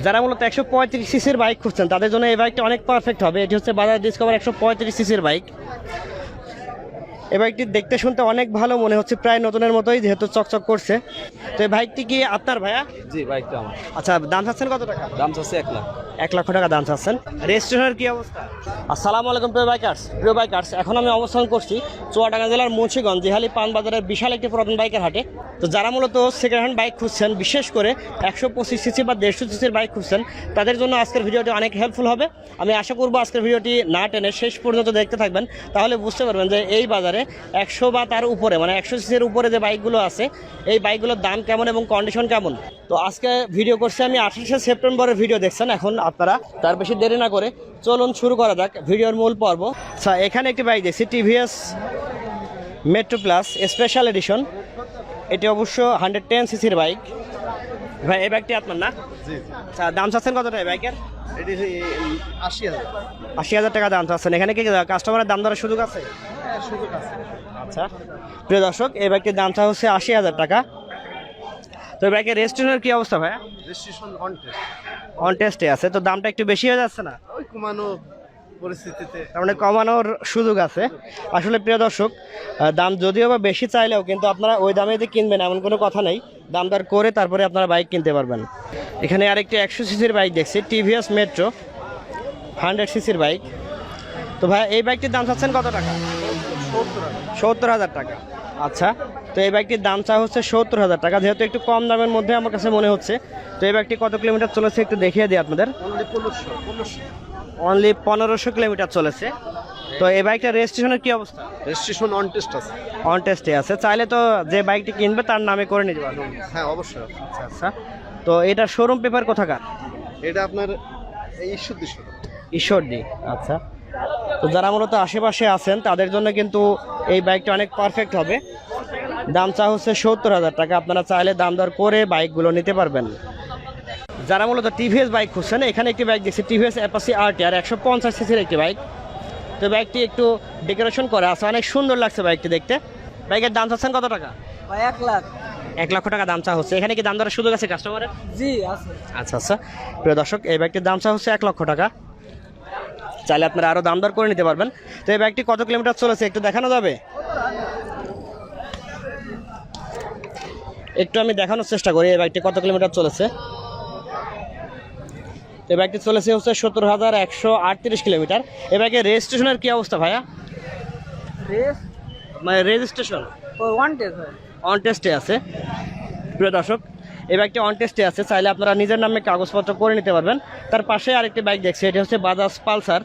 যারা মূলত 135 সিসির বাইক খুঁজছেন তাদের জন্য এই বাইকটা অনেক পারফেক্ট হবে। এটি হচ্ছে বাজাজ ডিসকভার 135 সিসির বাইক। এই বাইকটি দেখতে শুনতে অনেক ভালো মনে হচ্ছে, প্রায় নতুনের মতোই, যেহেতু চকচক করছে। তো এই বাইকটি কি আপনার ভাইয়া? জি, বাইকটা আমার। আচ্ছা, দাম চাচ্ছেন কত টাকা? দাম চাচ্ছে 1 লাখ। 1 লক্ষ টাকা দাম চাচ্ছেন। রেজিস্ট্রেশনের কি অবস্থা? আসসালামু আলাইকুম প্রিয় বাইকার্স, এখন আমি অবস্থান করছি চুয়াডাঙ্গা জেলার মুন্সিগঞ্জ জিহালি পান বাজারের বিশাল একটি পুরাতন বাইকের হাটে। তো যারা মূলত সেকেন্ড হ্যান্ড বাইক খুঁজছেন, বিশেষ করে 125 সিসি বা 150 সিসির বাইক খুঁজছেন, তাদের জন্য আজকের ভিডিওটি অনেক হেল্পফুল হবে। আমি আশা করবো আজকের ভিডিওটি না টেনে শেষ পর্যন্ত দেখতে থাকবেন, তাহলে বুঝতে পারবেন যে এই বাজারে 100 বা তার উপরে, মানে 100 সিসির উপরে যে বাইকগুলো আছে, এই বাইকগুলোর দাম কেমন এবং কন্ডিশন কেমন। তো আজকে ভিডিও করছি আমি 28শে সেপ্টেম্বরের ভিডিও দেখছেন এখন আপনারা। তার বেশি দেরি না করে চলুন শুরু করা যাক ভিডিওর মূল পর্ব। আচ্ছা, এখানে একটি বাইক দেখছি TVS metro plus special edition. এটি অবশ্য 110 সিসির বাইক। ভাই এই বাইকটি আপনার না? জি। আচ্ছা, দাম চাচ্ছেন কত টাকা বাইকের? এটি 80,000। 80,000 টাকা দাম চাচ্ছেন। এখানে কি কাস্টমারের দাম দরের সুযোগ আছে? হ্যাঁ, সুযোগ আছে। আচ্ছা প্রিয় দর্শক, এই বাইকটির দামটা হচ্ছে 80,000 টাকা। তো এই বাইকের রেজিস্ট্রেশনের কি অবস্থা ভাইয়া? Registration on test. অন টেস্টে আছে, তো দামটা একটু বেশি হয়ে যাচ্ছে না? ওই কমানো পরিস্থিতিতে। তার মানে কমানোর সুযোগ আছে। আসলে প্রিয় দর্শক, দাম যদিও বা বেশি চাইলেও কিন্তু আপনারা ওই দামে দিয়ে কিনবেন এমন কোনো কথা নেই। দাম দর করে তারপরে আপনারা বাইক কিনতে পারবেন। এখানে আরেকটি 100 সিসির বাইক দেখছি, টিভিএস মেট্রো 100 সিসির বাইক। তো ভাই এই বাইকটির দাম চাচ্ছেন কত টাকা? 70,000 টাকা। আচ্ছা, তো এই বাইকটির দাম চা হচ্ছে 70,000 টাকা, যেহেতু একটু কম দামের মধ্যে আমার কাছে মনে হচ্ছে। তো এই বাইকটি কত কিলোমিটার চলেছে একটু দেখিয়ে দিই আপনাদের। অনলি 1500 কিলোমিটার চলেছে। তো এই বাইকটার রেজিস্ট্রেশনের কি অবস্থা? রেজিস্ট্রেশন অন টেস্ট আছে। অন টেস্টে আছে, চাইলে তো যে বাইকটি কিনবে তার নামে করে নিতে পারবেন। হ্যাঁ, অবশ্যই। আচ্ছা আচ্ছা, তো এটার শোরুম পেপার কোথাকার? এটা আপনার এই ঈশ্বরদী। ঈশ্বরদী। আচ্ছা, তো যারা মূলত আশেপাশে আছেন তাদের জন্য কিন্তু এই বাইকটা অনেক পারফেক্ট হবে। দাম চা হচ্ছে 70,000 টাকা। আপনারা চাইলে দাম দর করে বাইকগুলো নিতে পারবেন। যারা মূলত টিভিএস বাইক খুঁজছেন, এখানে একটি বাইক দেখছি টিভিএস অ্যাপাচি আরটিআর 150 সিসির একটি বাইক। তো বাইকটি একটু ডেকোরেশন করা আছে, অনেক সুন্দর লাগছে বাইকটি দেখতে। বাইকের দাম চাচ্ছেন কত টাকা? 1 লাখ। 1 লক্ষ টাকা দাম চা হচ্ছে। এখানে কি দাম দরের সুযোগ আছে কাস্টমারের? জি আছে। আচ্ছা আচ্ছা, প্রিয় দর্শক, এই বাইকটির দাম চা হচ্ছে 1 লক্ষ টাকা। চাইলে আপনারা আরও দাম দর করে নিতে পারবেন। তো এই বাইকটি কত কিলোমিটার চলেছে একটু দেখানো যাবে? একটু আমি দেখানোর চেষ্টা করি এই বাইকটি কত কিলোমিটার চলেছে। এই বাইকটি চলেছে হচ্ছে 17,138 কিলোমিটার। এই বাইকের রেজিস্ট্রেশনের কি অবস্থা ভাইয়া? মানে রেজিস্ট্রেশন ওয়ান টেস্ট হয়। অন টেস্টে আছে। প্রিয় দর্শক, এই বাইকটি অন টেস্টে আছে, চাইলে আপনারা নিজের নামে কাগজপত্র করে নিতে পারবেন। তার পাশে আরেকটি বাইক দেখছি, এটি হচ্ছে বাজাজ পালসার।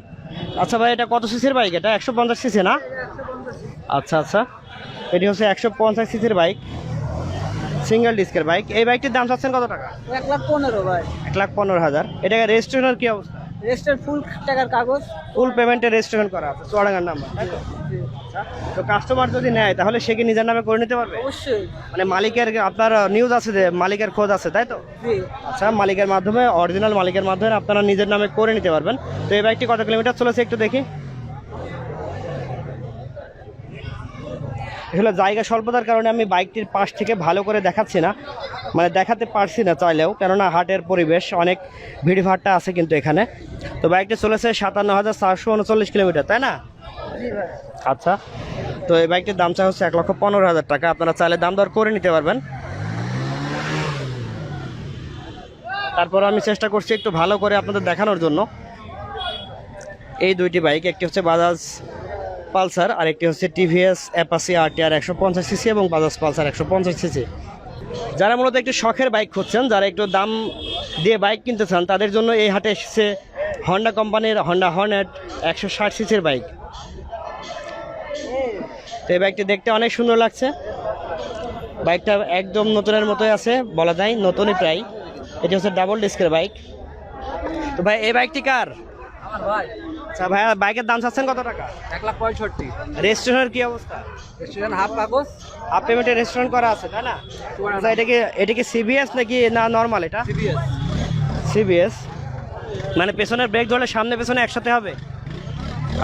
আচ্ছা ভাই, এটা কত সিসির বাইক? এটা 150 সিসি না? আচ্ছা আচ্ছা, এটি হচ্ছে 150 সিসির বাইক, সিঙ্গেল ডিস্কের বাইক। এই বাইকটির দাম চাচ্ছেন কত টাকা? 1,15,000 ভাই। 1,15,000। এটা রেজিস্ট্রেশনের কি অবস্থা? রেজিস্টার ফুল টাকার কাগজ। ফুল পেমেন্টে রেজিস্ট্রেশন করা আছে, চুয়াডাঙ্গার নাম্বার, তাই তো? তো কাস্টমার যদি নেয় তাহলে সে কি নিজের নামে করে নিতে পারবে? অবশ্যই। মানে মালিকের আপনার নিউজ আছে যে মালিকের খোঁজ আছে, তাই তো? জি। আচ্ছা, মালিকের মাধ্যমে, অরিজিনাল মালিকের মাধ্যমে আপনারা নিজের নামে করে নিতে পারবেন। তো এই বাইকটি কত কিলোমিটার চলেছে একটু দেখি। আসলে জায়গা স্বল্পতার কারণে আমি বাইকটির পাশ থেকে ভালো করে দেখাচ্ছি না, মানে দেখাতে পারছি না চাইলেও, কেননা হাটের পরিবেশ অনেক ভিড়ভাট্টা আছে কিন্তু এখানে। তো বাইকটি চলেছে 57,439 কিলোমিটার, তাই না? আচ্ছা, তো এই বাইকটির দাম চা হচ্ছে 1,15,000 টাকা। আপনারা চাইলে দাম দর করে নিতে পারবেন। তারপর আমি চেষ্টা করছি একটু ভালো করে আপনাদের দেখানোর জন্য। এই দুইটি বাইক, একটি হচ্ছে বাজাজ পালসার আর একটি হচ্ছে টিভিএস অ্যাপাচি আরটিআর 150 সিসি এবং বাজাজ পালসার 150 সিসি। যারা মূলত একটু শখের বাইক খুঁজছেন, যারা একটু দাম দিয়ে বাইক কিনতে চান, তাদের জন্য এই হাটে এসেছে হন্ডা কোম্পানির হন্ডা হর্নেট 160 সিসির বাইক। তো এই বাইকটি দেখতে অনেক সুন্দর লাগছে। বাইকটা একদম নতুনের মতোই আছে, বলা যায় নতুনই প্রায়। এটি হচ্ছে ডাবল ডিস্কের বাইক। তো ভাই এই বাইকটি কার? আমার ভাই। আচ্ছা ভাইয়া, বাইকের দাম চাচ্ছেন কত টাকা? 1,65,000। রেজিস্ট্রেশনের কি অবস্থা? রেজিস্ট্রেশন হাফ কাগজ। হাফ পেমেন্টে রেজিস্ট্রেশন করা আছে, তাই না? আচ্ছা, এটা কি সিবিএস নাকি না নর্মাল? এটা সিবিএস। সিবিএস, মানে পেছনের ব্রেক ধরলে সামনে পেছনে একসাথে হবে।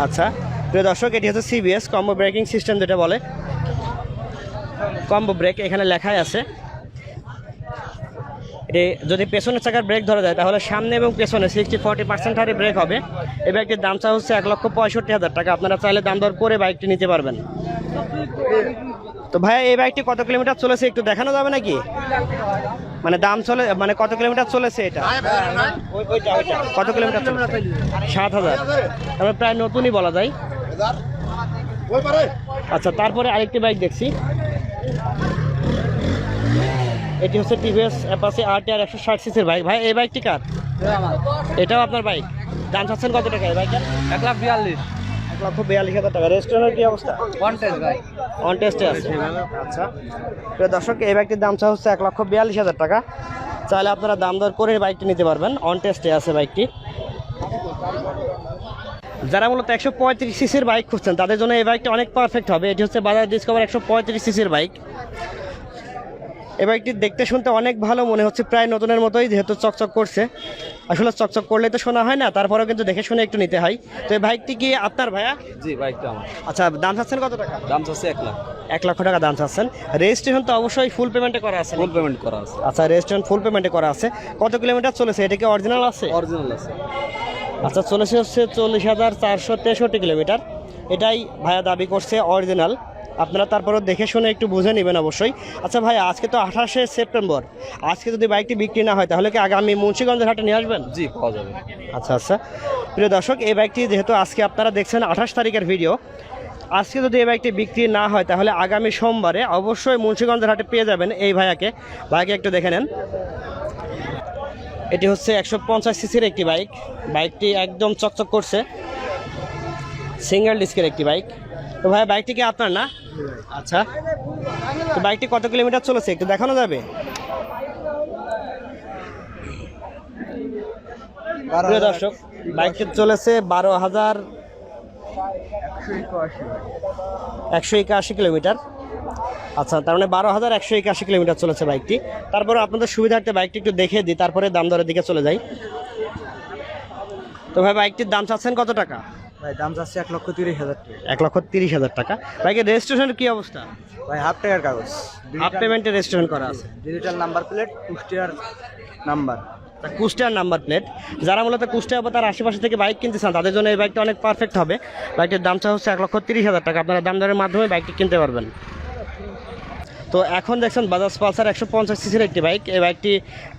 আচ্ছা প্রিয় দর্শক, এটি হচ্ছে সিবিএস, কম্বো ব্রেকিং সিস্টেম যেটা বলে, কম্বো ব্রেক এখানে লেখাই আছে। এটি যদি পেছনের চাকার ব্রেক ধরে দেয় তাহলে সামনে এবং পেছনে 60-40% হারে ব্রেক হবে। এই বাইকটির দাম চা হচ্ছে 1,65,000 টাকা। আপনারা চাইলে দাম দর করে বাইকটি নিতে পারবেন। তো ভাইয়া এই বাইকটি কত কিলোমিটার চলেছে একটু দেখানো যাবে নাকি? মানে দাম চলে মানে কত কিলোমিটার চলেছে এটা? ওইটা কত কিলোমিটার চলেছে? 7,000। তারপরে প্রায় নতুনই বলা যায়। আচ্ছা, তারপরে আরেকটি বাইক দেখছি, এটি হচ্ছে টিভিএস অ্যাপাচি RTR 160 সিসির বাইক। ভাই এই বাইকটি কার? এটাও আপনার বাইক? দাম চাচ্ছেন কত টাকা এই বাইকের? 1,42,000 1,42,000 টাকা। রেস্টুরেন্টের কি অবস্থা? ওয়ান টেস্ট ভাই। অন টেস্টে আছে। আচ্ছা, প্রিয় দর্শক এই বাইকটির দাম চা হচ্ছে 1,42,000 টাকা। চাইলে আপনারা দাম দর করে বাইকটি নিতে পারবেন। অন টেস্টে আছে বাইকটি। যারা মূলত 135 সিসির বাইক খুঁজছেন তাদের জন্য এই বাইকটি অনেক পারফেক্ট হবে। এটি হচ্ছে বাজাজ ডিসকভার 135 সিসির বাইক। এই বাইকটি দেখতে শুনতে অনেক ভালো মনে হচ্ছে, প্রায় নতুনের মতোই, যেহেতু চকচক করছে। আসলে চকচক করলে তো শোনা হয় না, তারপরেও কিন্তু দেখে শুনে একটু নিতে হয়। তো এই বাইকটি কি আপনার ভাইয়া? জি, বাইকটা আমার। আচ্ছা, দাম চাচ্ছেন কত টাকা? দাম চাচ্ছে 1 লাখ। 1 লক্ষ টাকা দাম চাচ্ছেন। রেজিস্ট্রেশন তো অবশ্যই ফুল পেমেন্টে করা আছে? ফুল পেমেন্ট করা আছে। আচ্ছা, রেজিস্ট্রেশন ফুল পেমেন্টে করা আছে। কত কিলোমিটার চলেছে? এটা কি অরিজিনাল আছে? অরিজিনাল আছে। আচ্ছা, চলেছে হচ্ছে 40,463 কিলোমিটার। এটাই ভাইয়া দাবি করছে অরিজিনাল। আপনারা তারপরেও দেখে শুনে একটু বুঝে নেবেন অবশ্যই। আচ্ছা ভাই, আজকে তো 28শে সেপ্টেম্বর, আজকে যদি বাইকটি বিক্রি না হয় তাহলে কি আগামী মুন্সিগঞ্জের হাটে নিয়ে আসবেন? জি, পাওয়া যাবে। আচ্ছা আচ্ছা, প্রিয় দর্শক এই বাইকটি যেহেতু আজকে আপনারা দেখছেন 28 তারিখের ভিডিও, আজকে যদি এই বাইকটি বিক্রি না হয় তাহলে আগামী সোমবারে অবশ্যই মুন্সিগঞ্জের হাটে পেয়ে যাবেন এই ভাইয়াকে। ভাইকে একটু দেখে নেন। এটি হচ্ছে 150 সিসির একটি বাইক। বাইকটি একদম চকচক করছে, সিঙ্গেল ডিস্কের একটি বাইক। তো ভাই বাইকটি কি আপনার না? আচ্ছা, তো বাইকটি কত কিলোমিটার চলেছে একটু দেখানো যাবে? প্রিয় দর্শক, বাইকটি চলেছে 12,181 কিলোমিটার। আচ্ছা, তার মানে 12,181 কিলোমিটার চলেছে বাইকটি। তারপরে আপনাদের সুবিধার্থে বাইকটি একটু দেখে দিই, তারপরে দাম দরের দিকে চলে যাই। তো ভাই বাইকটির দাম চাচ্ছেন কত টাকা? ভাই দাম চাচ্ছে 1,30,000 টাকা। 1,30,000 টাকা। বাইকের রেজিস্ট্রেশনের কি অবস্থা? ভাই হাফ টাকার কাগজ। হাফ পেমেন্টে রেজিস্ট্রেশন করা আছে। ডিজিটাল নাম্বার প্লেট, কুষ্টিয়ার নাম্বার। কুষ্টিয়ার নাম্বার প্লেট। যারা মূলত কুষ্টিয়া বা তার আশেপাশে থেকে বাইক কিনতে চান তাদের জন্য এই বাইকটা অনেক পারফেক্ট হবে। বাইকটির দাম চা হচ্ছে 1,30,000 টাকা। আপনারা দাম দরের মাধ্যমে বাইকটি কিনতে পারবেন। তো এখন দেখছেন বাজাজ পালসার 150 সিসির একটি বাইক। এই বাইকটি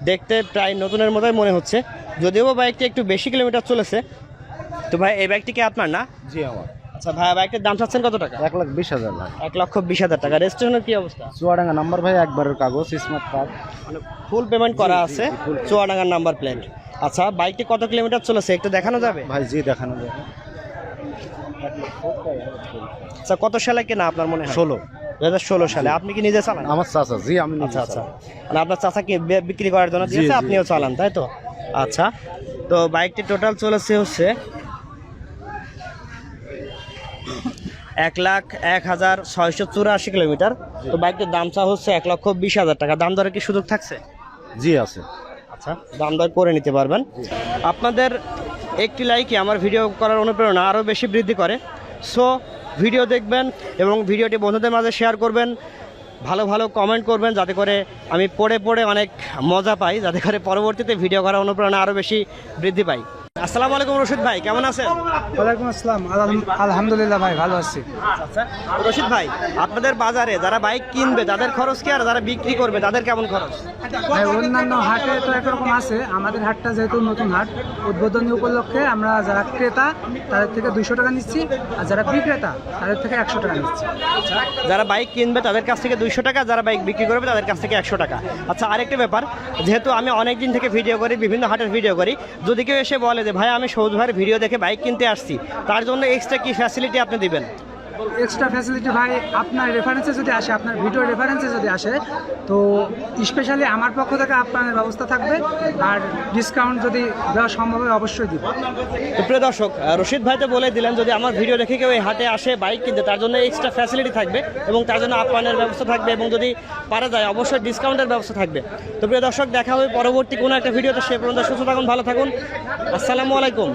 দেখতে প্রায় নতুনের মতোই মনে হচ্ছে, যদিও বাইকটি একটু বেশি কিলোমিটার চলেছে। তো ভাই এই বাইকটি কি আপনার না? জি আমার। আচ্ছা ভাই, বাইকটির দাম চাচ্ছেন কত টাকা? 1,20,000 লাখ। 1,20,000 টাকা। রেজিস্ট্রেশনের কি অবস্থা? চুয়াডাঙ্গা নাম্বার ভাই, একবারের কাগজ, স্মার্ট কার্ড। মানে ফুল পেমেন্ট করা আছে, চুয়াডাঙ্গার নাম্বার প্লেট। আচ্ছা, বাইকটি কত কিলোমিটার চলেছে একটু দেখানো যাবে? ভাই জি, দেখানো যাবে। আচ্ছা, কত সালে কেনা আপনার মনে হয়? 16। 2016 সালে। আপনি কি নিজে চালান? আমার চাচা। জি, আমি নিজে আচ্ছা আচ্ছা, চালাই। মানে আপনার চাচাকে বিক্রি করার জন্য দিয়েছে, জি। আপনিও চালান তাই তো? আচ্ছা, তো বাইকটি টোটাল চলেছে হচ্ছে 1,01,684 কিলোমিটার। তো বাইকটির দাম চা হচ্ছে 1,20,000 টাকা। দাম দরে কি সুযোগ থাকছে? জি আছে। আচ্ছা, দাম দর করে নিতে পারবেন। আপনাদের একটি লাইকই আমার ভিডিও করার অনুপ্রেরণা আরও বেশি বৃদ্ধি করে। সো ভিডিও দেখবেন এবং ভিডিওটি বন্ধুদের মাঝে শেয়ার করবেন, ভালো ভালো কমেন্ট করবেন, যাতে করে আমি পড়ে পড়ে অনেক মজা পাই, যাতে করে পরবর্তীতে ভিডিও করার অনুপ্রেরণা আরও বেশি বৃদ্ধি পাই। আসসালামু আলাইকুম রশিদ ভাই, কেমন আছেন? ওয়ালাইকুম আসসালাম। আলহামদুলিল্লাহ ভাই, ভালো আছি। আচ্ছা রশিদ ভাই, আপনাদের বাজারে যারা বাইক কিনবে তাদের খরচ কি, আর যারা বিক্রি করবে তাদের কেমন খরচ? ভাই অন্যান্য হাটে তো একরকম আছে, আমাদের হাটটা যেহেতু নতুন হাট, উদ্বোধনী উপলক্ষে আমরা যারা ক্রেতা তাদের থেকে 200 টাকা নিচ্ছি, আর যারা বিক্রেতা তাদের থেকে 100 টাকা নিচ্ছি। যারা বাইক কিনবে তাদের কাছ থেকে 200 টাকা, যারা বাইক বিক্রি করবে তাদের কাছ থেকে 100 টাকা। আচ্ছা, আরেকটা ব্যাপার, যেহেতু আমি অনেক দিন থেকে ভিডিও করি, বিভিন্ন হাটের ভিডিও করি, যদি কেউ এসে বলে যে ভাই আমি সৌদ ভাইয়ের ভিডিও দেখে বাইক কিনতে আসছি, তার জন্য এক্সট্রা কি ফ্যাসিলিটি আপনি দিবেন? এক্সট্রা ফ্যাসিলিটি ভাই আপনার রেফারেন্সে যদি আসে, আপনার ভিডিও রেফারেন্সে যদি আসে, তো স্পেশালি আমার পক্ষ থেকে আপনার ব্যবস্থা থাকবে, আর ডিসকাউন্ট যদি দেওয়া সম্ভব হয় অবশ্যই দিব। তো প্রিয় দর্শক, রশিদ ভাই তো বলে দিলেন যদি আমার ভিডিও দেখে কেউ এই হাটে আসে বাইক কিনতে, তার জন্য এক্সট্রা ফ্যাসিলিটি থাকবে এবং তার জন্য আপ্যায়নের ব্যবস্থা থাকবে, এবং যদি পারা যায় অবশ্যই ডিসকাউন্টের ব্যবস্থা থাকবে। তো প্রিয় দর্শক, দেখা হবে পরবর্তী কোনো একটা ভিডিওতে। সে পর্যন্ত সুস্থ থাকুন, ভালো থাকুন। আসসালামু আলাইকুম।